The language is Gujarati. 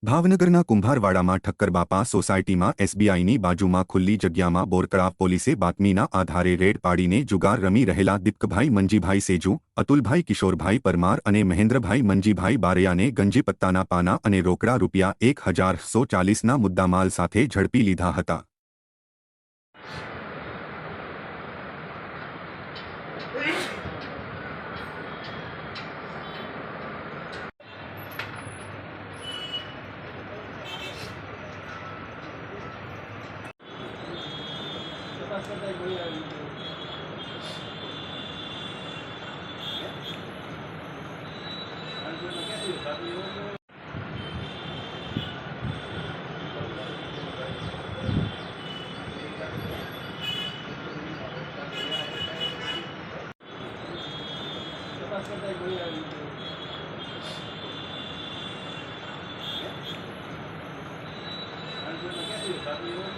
ભાવનગરના કુંભારવાડામાં ઠક્કરબાપા સોસાયટીમાં એસબીઆઈની બાજુમાં ખુલ્લી જગ્યામાં બોરકળાવ પોલીસે બાતમીના આધારે રેડ પાડીને જુગાર રમી રહેલા દીપકભાઈ મંજીભાઈ સેજુ, અતુલભાઈ કિશોરભાઈ પરમાર અને મહેન્દ્રભાઈ મંજીભાઈ બારૈયાને ગંજીપત્તાના પાના અને રોકડા ₹1140ના મુદ્દામાલ સાથે ઝડપી લીધા હતા. તપાસ કરતા